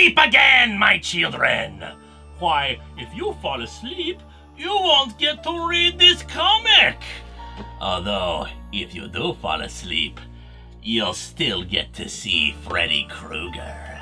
asleep again, my children. Why, if you fall asleep, you won't get to read this comic. Although, if you do fall asleep, you'll still get to see Freddy Krueger.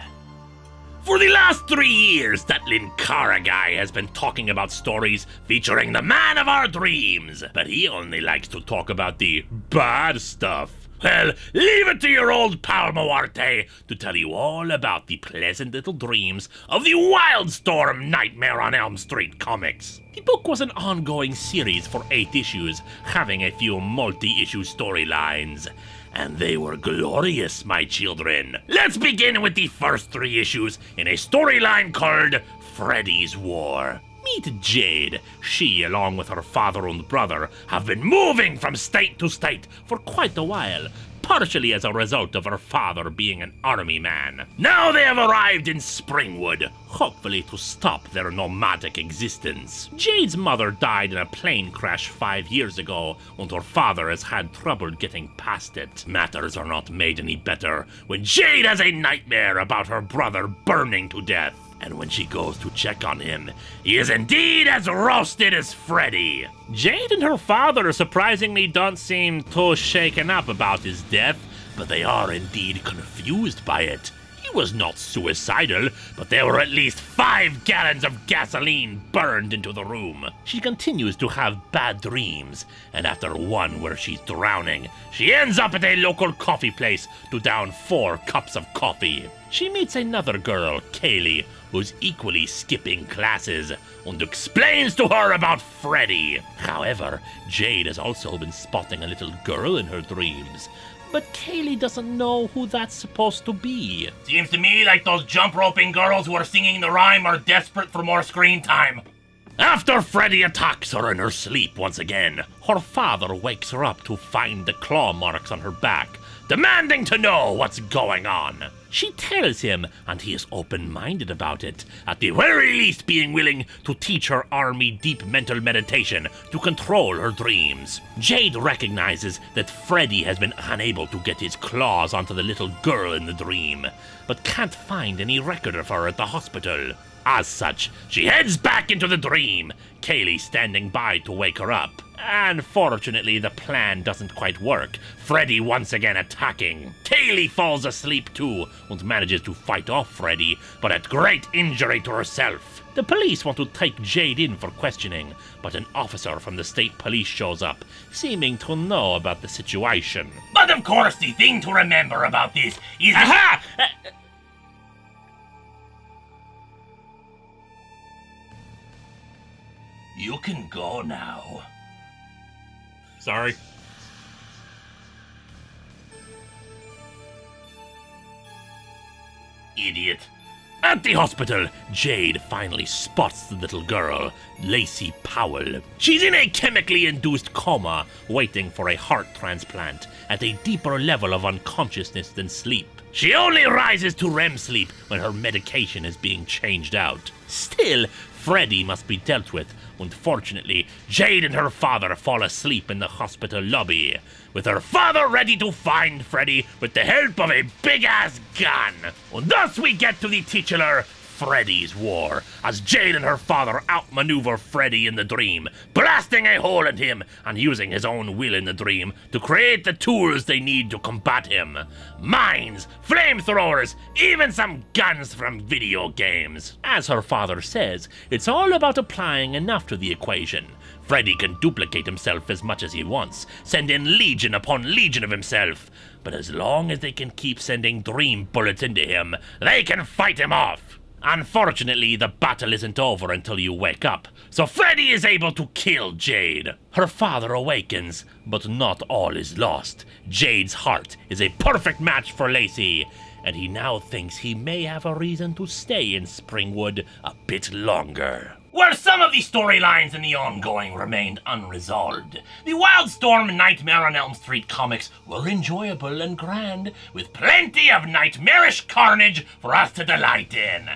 For the last 3 years, that Linkara guy has been talking about stories featuring the man of our dreams, but he only likes to talk about the bad stuff. Well, leave it to your old pal Moarte to tell you all about the pleasant little dreams of the Wildstorm Nightmare on Elm Street comics. The book was an ongoing series for 8 issues, having a few multi-issue storylines. And they were glorious, my children. Let's begin with the first 3 issues in a storyline called Freddy's War. Meet Jade. She, along with her father and brother, have been moving from state to state for quite a while, partially as a result of her father being an army man. Now they have arrived in Springwood, hopefully to stop their nomadic existence. Jade's mother died in a plane crash 5 years ago, and her father has had trouble getting past it. Matters are not made any better when Jade has a nightmare about her brother burning to death. And when she goes to check on him, he is indeed as roasted as Freddy. Jade and her father surprisingly don't seem too shaken up about his death, but they are indeed confused by it. He was not suicidal, but there were at least 5 gallons of gasoline burned into the room. She continues to have bad dreams, and after one where she's drowning, she ends up at a local coffee place to down 4 cups of coffee. She meets another girl, Kaylee, who's equally skipping classes, and explains to her about Freddy. However, Jade has also been spotting a little girl in her dreams, but Kaylee doesn't know who that's supposed to be. Seems to me like those jump roping girls who are singing the rhyme are desperate for more screen time. After Freddy attacks her in her sleep once again, her father wakes her up to find the claw marks on her back, demanding to know what's going on. She tells him, and he is open-minded about it, at the very least being willing to teach her army deep mental meditation to control her dreams. Jade recognizes that Freddy has been unable to get his claws onto the little girl in the dream, but can't find any record of her at the hospital. As such, she heads back into the dream, Kaylee standing by to wake her up. Unfortunately, the plan doesn't quite work, Freddy once again attacking. Kaylee falls asleep too, and manages to fight off Freddy, but at great injury to herself. The police want to take Jade in for questioning, but an officer from the state police shows up, seeming to know about the situation. But of course, the thing to remember about this is— Aha! You can go now. Sorry. Idiot. At the hospital, Jade finally spots the little girl, Lacey Powell. She's in a chemically induced coma, waiting for a heart transplant, at a deeper level of unconsciousness than sleep. She only rises to REM sleep when her medication is being changed out. Still, Freddy must be dealt with. Unfortunately, Jade and her father fall asleep in the hospital lobby, with her father ready to find Freddy with the help of a big-ass gun. And thus we get to the titular Freddy's War, as Jade and her father outmaneuver Freddy in the dream, blasting a hole in him and using his own will in the dream to create the tools they need to combat him. Mines, flamethrowers, even some guns from video games. As her father says, it's all about applying enough to the equation. Freddy can duplicate himself as much as he wants, send in legion upon legion of himself, but as long as they can keep sending dream bullets into him, they can fight him off. Unfortunately, the battle isn't over until you wake up, so Freddy is able to kill Jade. Her father awakens, but not all is lost. Jade's heart is a perfect match for Lacey, and he now thinks he may have a reason to stay in Springwood a bit longer. Where some of the storylines in the ongoing remained unresolved, the Wildstorm Nightmare on Elm Street comics were enjoyable and grand, with plenty of nightmarish carnage for us to delight in.